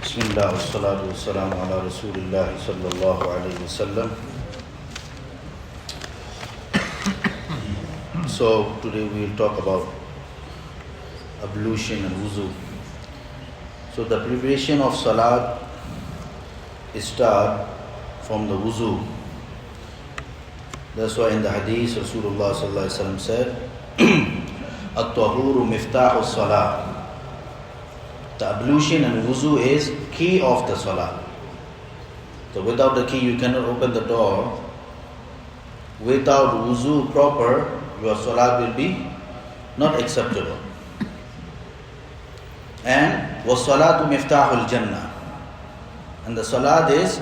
Bismillah, wassalatu wassalamu ala Rasulillah sallallahu alayhi wasallam. So today we will talk about ablution and wuzu. So the preparation of salat start from the wuzu. That's why in the hadith Rasulullah sallallahu alayhi wasallam said, At-tahuru miftahu salat. The ablution and wuzu is key of the salah. So without the key you cannot open the door. Without wuzu proper, your salah will be not acceptable. And was-salatu miftahul jannah. And the salat is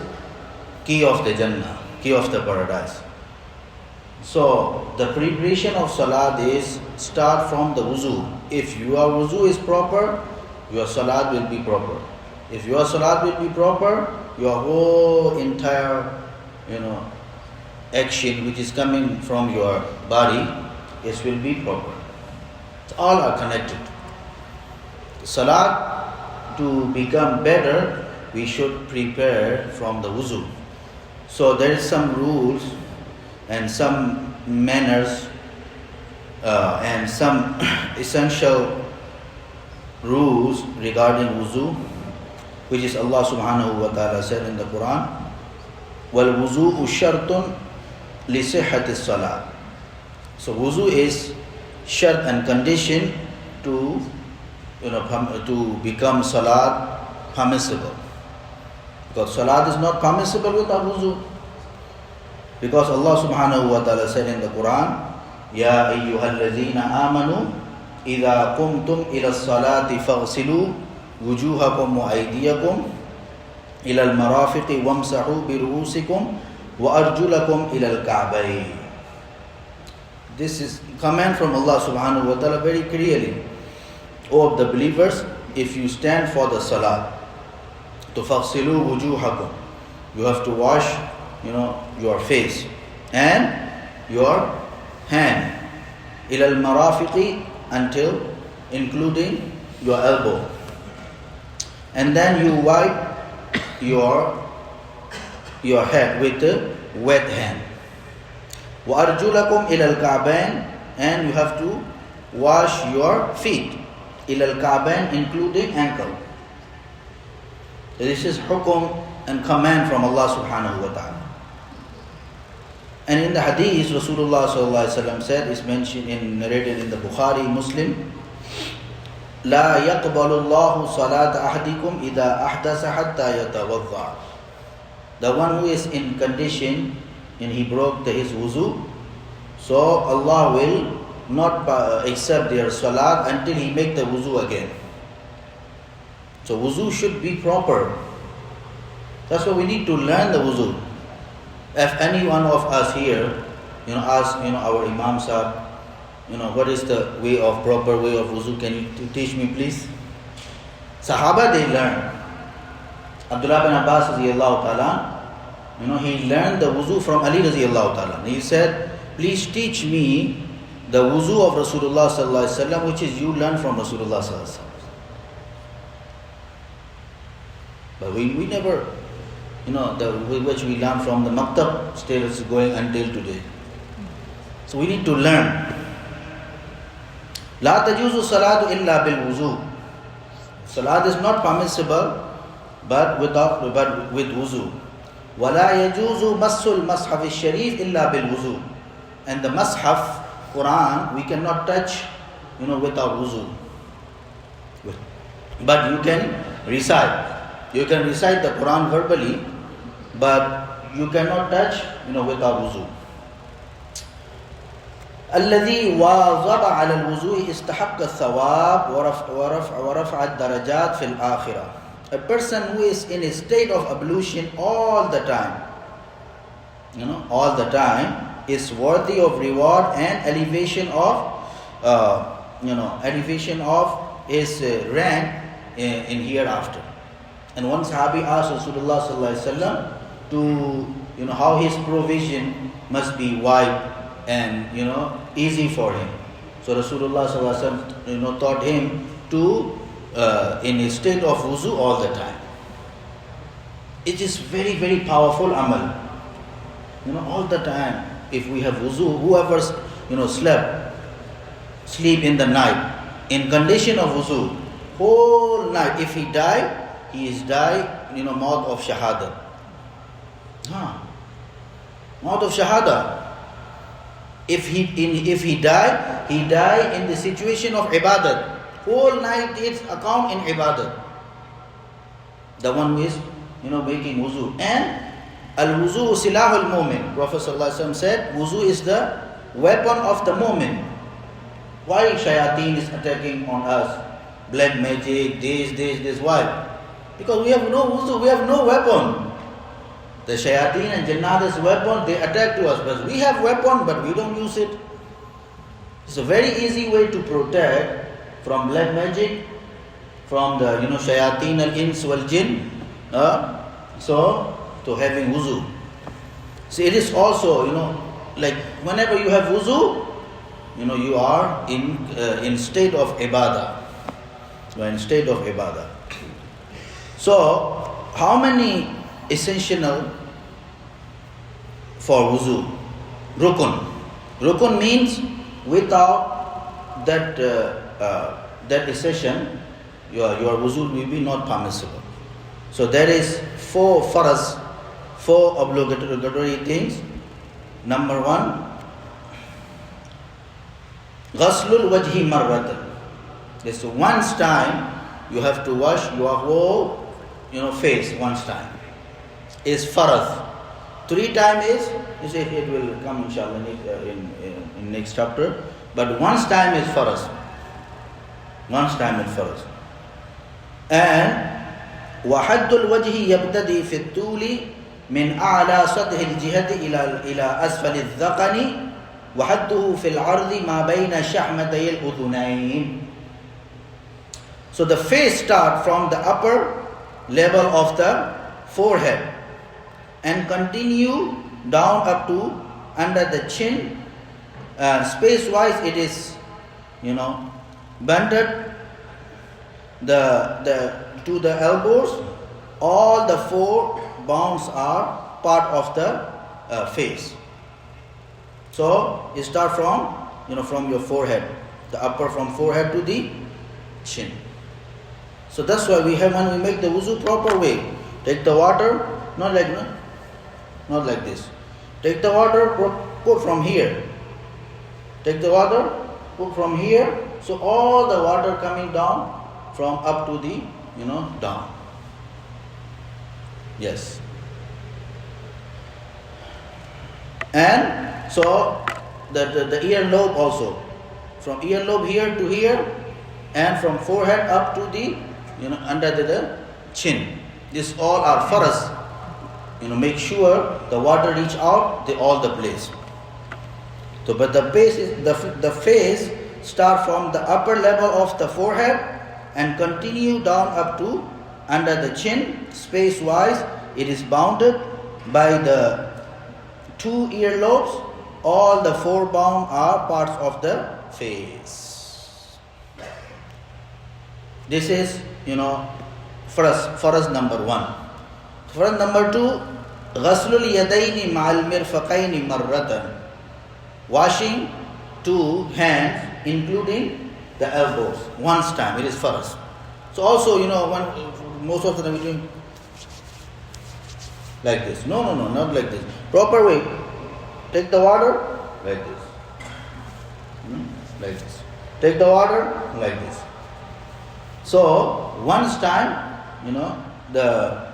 key of the jannah, key of the paradise. So the preparation of salat is start from the wuzu. If your wuzu is proper, your salat will be proper. If your salat will be proper, your whole entire, action which is coming from your body, it will be proper. All are connected. Salat, to become better, we should prepare from the wuzu. So there is some rules and some manners and some essential rules regarding wuzu, which is Allah subhanahu wa ta'ala said in the Quran, وَالْوُضُوءُ شَرْطٌ لِصِحَّةِ الصَّلَاةِ. So wuzu is shart and condition to become salat permissible. Because salat is not permissible without wuzu. Because Allah subhanahu wa ta'ala said in the Quran, Ya ayyuhalladhina amanu إذا قمتم إلى الصلاة فاغسلوا وجوهكم وأيديكم إلى المرافق وامسحوا برؤوسكم وأرجلكم إلى الكعبين. This is command from Allah subhanahu wa ta'ala very clearly. O of the believers, if you stand for the salah, to فاغسلوا وجوهكم, you have to wash, your face and your hand. إلى المرافق, until including your elbow, and then you wipe your head with a wet hand. وَأَرْجُلَكُمْ إِلَى الْكَعْبَيْنِ, and you have to wash your feet. إِلَى الْكَعْبَيْنِ, including ankle. This is hukum and command from Allah subhanahu wa ta'ala. And in the hadith, Rasulullah sallallahu alaihi wasallam said, is mentioned narrated in the Bukhari, Muslim, لا يقبل الله صلاة أحدكم إذا أحدث حتى يتوضأ. The one who is in condition and he broke his wuzu, so Allah will not accept their salat until he make the wuzu again. So wuzu should be proper. That's why we need to learn the wuzu. If any one of us here, ask, our Imam Sahab, what is the proper way of wuzu? Can you teach me, please? Sahaba, they learned. Abdullah bin Abbas radiyallahu ta'ala, he learned the wuzu from Ali radiyallahu ta'ala. He said, please teach me the wuzu of Rasulullah sallallahu alaihi wasallam, which is you learn from Rasulullah sallallahu alaihi wasallam. But we never, which we learn from the maktab, still is going until today. So we need to learn. لا تجوز الصلاة إلا بالوضوء. Salat is not permissible, but with wuzu. ولا يجوز مس المصحف الشريف إلا بالوضوء. And the mushaf, Quran, we cannot touch, without wuzu. But you can recite. You can recite the Quran verbally, but you cannot touch, without wuzu. الذي واظب على الوضوء استحق الثواب ورفع الدرجات في الآخرة. A person who is in a state of ablution all the time, all the time, is worthy of reward and elevation of, elevation of his rank in hereafter. And one Sahabi asked Rasulullah sallallahu alaihi wasallam to, how his provision must be wide and, easy for him. So Rasulullah sallallahu alaihi wasallam, taught him to in a state of wuzu all the time. it is very, very powerful amal. All the time, if we have wuzu, whoever, sleep in the night, in condition of wuzu, whole night, if he die, he is die, mouth of shahada. Mouth of shahada. If he die in the situation of ibadat. Whole night it's account in ibadat. The one who is, making wuzu. And al-wuzu silahul mu'min. Prophet ﷺ said, wuzu is the weapon of the mu'min. Why shayateen is attacking on us? Black magic, this, why? Because we have no wuzu, we have no weapon. The shayateen and jannat is weapon, they attack to us. But we have weapon, but we don't use it. It's a very easy way to protect from black magic, from the shayateen al-ins wal-jinn. So, to having wuzu. So it is also, like whenever you have wuzu, you are in state of ibadah. You are in state of ibadah. So, how many essential for wuzu? Rukun. Rukun means without that essential, your wuzu will be not permissible. So there is 4 faraz, 4 obligatory things. Number 1, ghaslul wajhi marratan. This once time you have to wash your whole face once time. Is faraz. 3 times is, you say it will come inshallah in next chapter. But once time is faraz. Once time is faraz. And وحد الوجه يبتدي في الطول من أعلى سطح الجهة إلى أسفل الذقن وحده في العرض ما بين شحمتي الأذنين. So the face start from the upper level of the forehead and continue down up to under the chin. Space wise it is bended to the elbows. All the 4 bounds are part of the face. So you start from your forehead, the upper from forehead to the chin. So that's why we have, when we make the wuzu proper way, take the water, not like this. Take the water, put from here. Take the water, put from here. So all the water coming down from up to the, down. Yes. And so the earlobe also. From earlobe here to here, and from forehead up to the, under the chin. These all are faraz. Make sure the water reach out all the place. So, but the face is the face start from the upper level of the forehead and continue down up to under the chin. Space wise, it is bounded by the 2 earlobes. All the 4 bound are parts of the face. This is, faraz number 1. Faraz number 2, ghaslul yadayni ma'al mirfaqayni marratan. Washing 2 hands including the elbows once time. It is faraz. So also, most of the time we doing like this. No, not like this. Proper way. Take the water like this. Like this. Take the water like this. So once time, the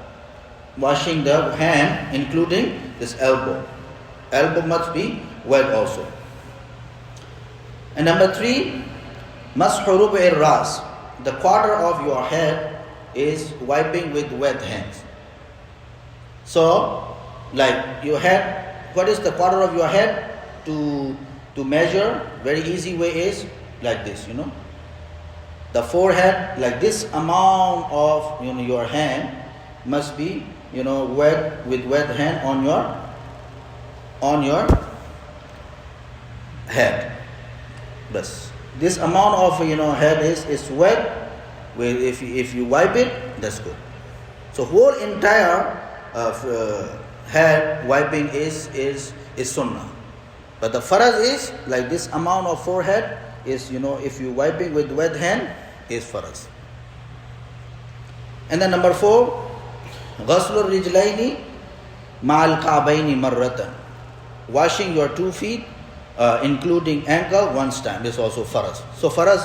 washing the hand including this elbow. Elbow must be wet also. And number 3, mashu rubu'ir ras. The quarter of your head is wiping with wet hands. So, like your head, what is the quarter of your head? To measure, very easy way is like this, The forehead, like this amount of your hand must be wet with wet hand on your head. This amount of head is wet. If you wipe it, that's good. So whole entire hair wiping is sunnah. But the faraz is like this amount of forehead is, if you wiping with wet hand, is faraz. And then number 4, غسل الرجلين مع الكعبين مرة. Washing your 2 feet, including ankle, once time, is also faraz. So faraz,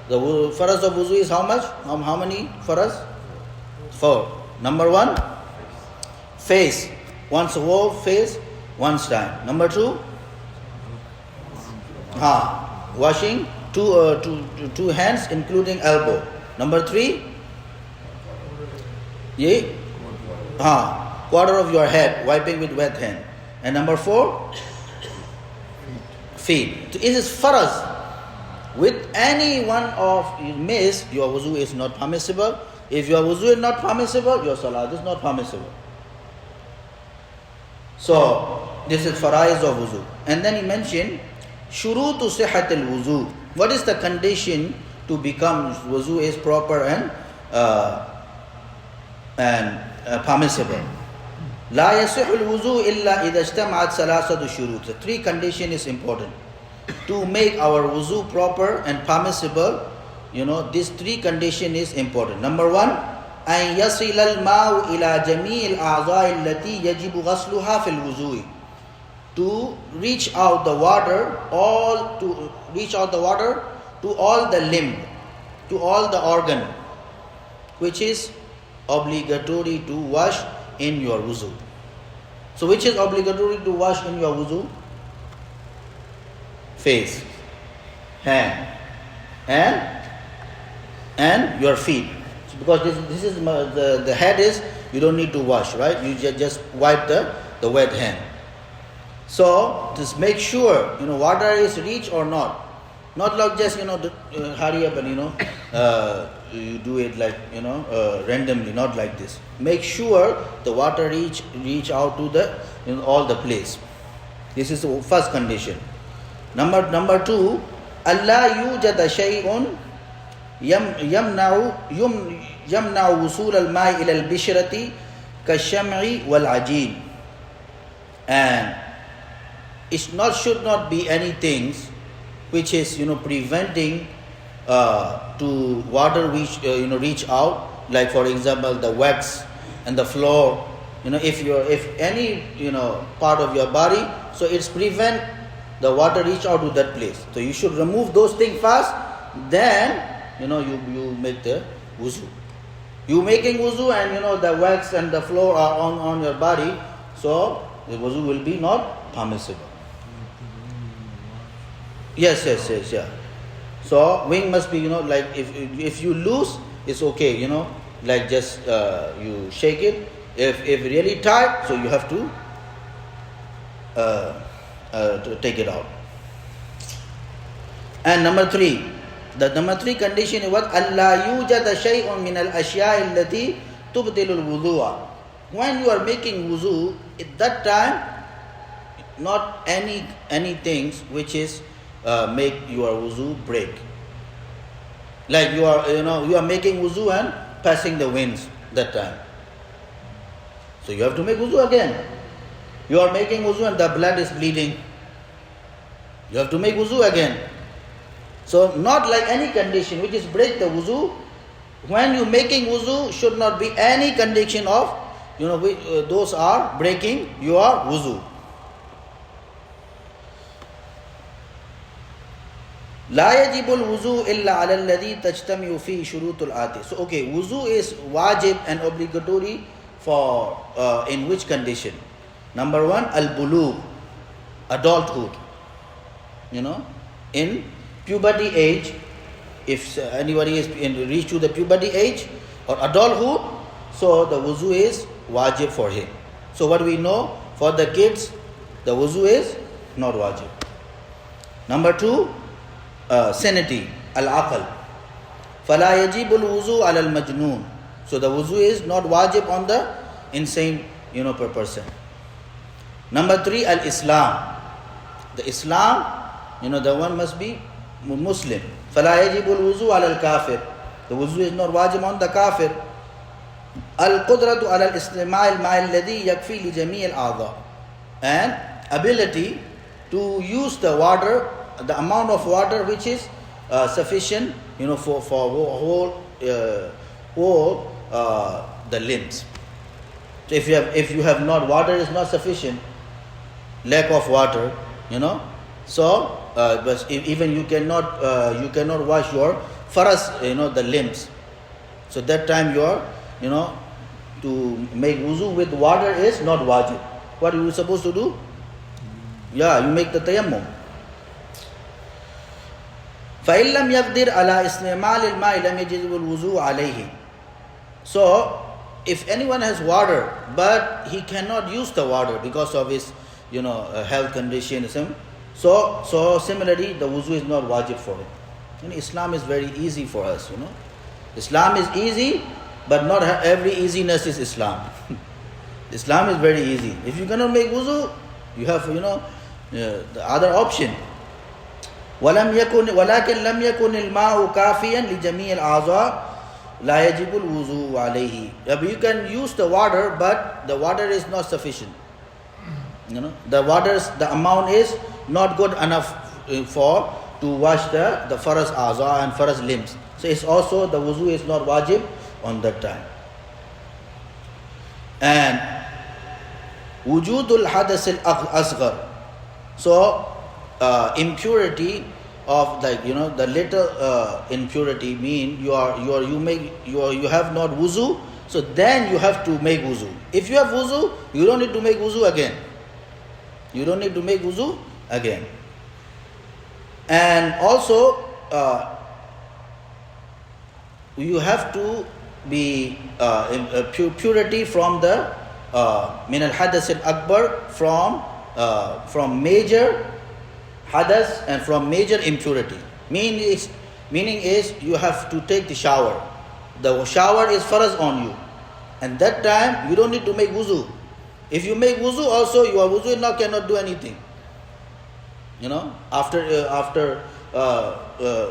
the faraz of wuzu is how much? How many faraz? 4. Number 1, face. Once whole face, once time. Number 2, washing two hands, including elbow. Number 3, quarter of your head, wiping with wet hand. And number 4, feet. So it is faraz. With any one of you miss, your wuzu is not permissible. If your wuzu is not permissible, your salat is not permissible. So this is faraiz of wuzu. And then he mentioned shurutu sihhat al-wuzu. What is the condition to become wuzu is proper and permissible? La yasihhu al-wuzu illa idha ijtama'at salasatu shurut. The 3 condition is important. To make our wuzu proper and permissible, this 3 condition is important. Number 1, an yasil al-ma'u ila jami' al-a'dha'i allati yajibu ghasluha fil wuzu'i. To reach out the water to all the limb, to all the organ, which is obligatory to wash in your wuzu. So which is obligatory to wash in your wuzu? Face, hand, and your feet. So because this is the head is, you don't need to wash, right? You just wipe the wet hand. So just make sure water is reach or not. Not like just hurry up and you do it like randomly. Not like this. Make sure the water reach out to the all the place. This is the first condition. Number 2, Allah yujada shay'un yamna'u wusul al-ma'i ila al-bishrati kasham'i wal-ajin. And should not be anything which is preventing to water reach out, like for example the wax and the floor. If any part of your body, so it's prevent the water reach out to that place. So you should remove those things first, then you make the wuzu. You making wuzu and the wax and the floor are on your body, so the wuzu will be not permissible. Yes, yeah. So wing must be like if you lose, it's okay, like just you shake it. If really tight, so you have to take it out. And number 3, the number 3 condition is what? Allah yujada shay'un min al-ashya'i allati tubtilu al-wudu'a. When you are making wuzu, at that time, not any things which is make your wuzu break. Like you are making wuzu and passing the winds that time. So you have to make wuzu again. You are making wuzu and the blood is bleeding. You have to make wuzu again. So not like any condition which is break the wuzu. When you making wuzu, should not be any condition of those are breaking your wuzu. La yajibul wuzu illa ala alladhi tajtami'u fi shurutul ati. So wuzu is wajib and obligatory for in which condition? Number 1, al-bulugh, adulthood. In puberty age, if anybody is reached to the puberty age or adulthood, so the wuzu is wajib for him. So what we know, for the kids, the wuzu is not wajib. Number 2, sanity, al-aql. Fala yajibul wuzu ala al-majnoon. So the wuzu is not wajib on the insane per person. Number 3, al-Islam. The Islam, the one must be Muslim. Fala yajibul wuzu ala al-kafir. The wuzu is not wajib on the kafir. القدرة على الاستعمال الماء الذي يكفي لجميع الأعضاء, and ability to use the water, the amount of water which is sufficient, for whole the limbs. So if you have not, water is not sufficient, lack of water, so but even you cannot wash your faras, the limbs. So that time to make wuzu with water is not wajib. What are you supposed to do? Yeah, you make the tayammum. فَإِن لَمْ يَقْدِرْ عَلَى إِسْتِعْمَالِ الْمَاءِ لَمْ يَجِبُ الْوُضُوءُ عَلَيْهِ. So, if anyone has water, but he cannot use the water because of his, health condition, so similarly, the wuzu is not wajib for him. Islam is very easy for us, Islam is easy, but not every easiness is Islam. Islam is very easy. If you cannot make wuzu, you have, the other option. ولكن لم يكن الماء كافيا لجميع الأعضاء لا يجب الوضوء عليه. You can use the water, but the water is not sufficient. The amount is not good enough to wash the faras a'za and faras limbs. So it's also, the wuzu is not wajib on that time. And wujudul hadas al-asghar. So impurity of the little impurity mean you have not wuzu, so then you have to make wuzu. If you have wuzu, you don't need to make wuzu again. You don't need to make wuzu again. And also you have to be purity from the min al hadas al akbar, from major hadas and from major impurity. Meaning is you have to take the shower. The shower is faraz on you, and that time you don't need to make wuzu. If you make wuzu also, your wuzu now cannot do anything. After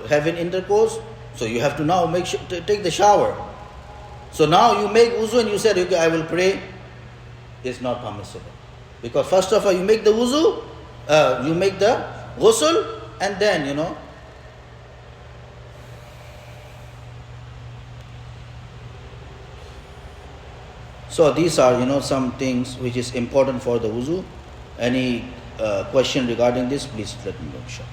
having intercourse, so you have to now take the shower. So now you make wuzu and you said, okay, I will pray. It's not permissible, because first of all you make the wuzu, you make the ghusl, and then so these are some things which is important for the wuzu. Any question regarding this, please let me know, inshallah.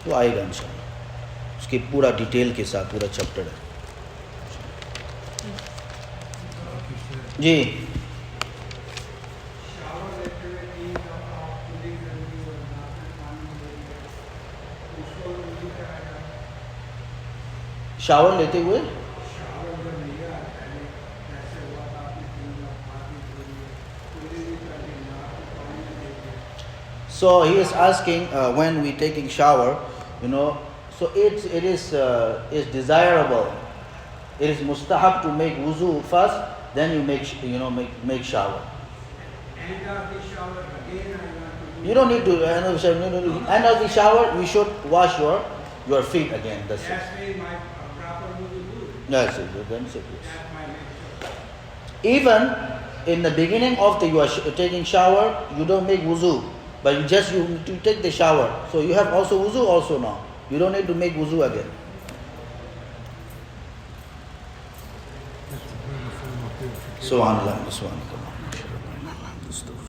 तो आएगा इंशाल्लाह, उसकी पूरा detail के साथ पूरा chapter है जी. Shower लेते हुए so he is asking when we taking shower, so it is desirable, it is mustahab to make wuzu first, then you make shower. You don't need to end of the shower you should wash your feet again. That's it. That's it. Then it's even in the beginning of you are taking shower, you don't make wuzu, but you take the shower. So you have also wuzu also now. You don't need to make wuzu again. Subhanallah.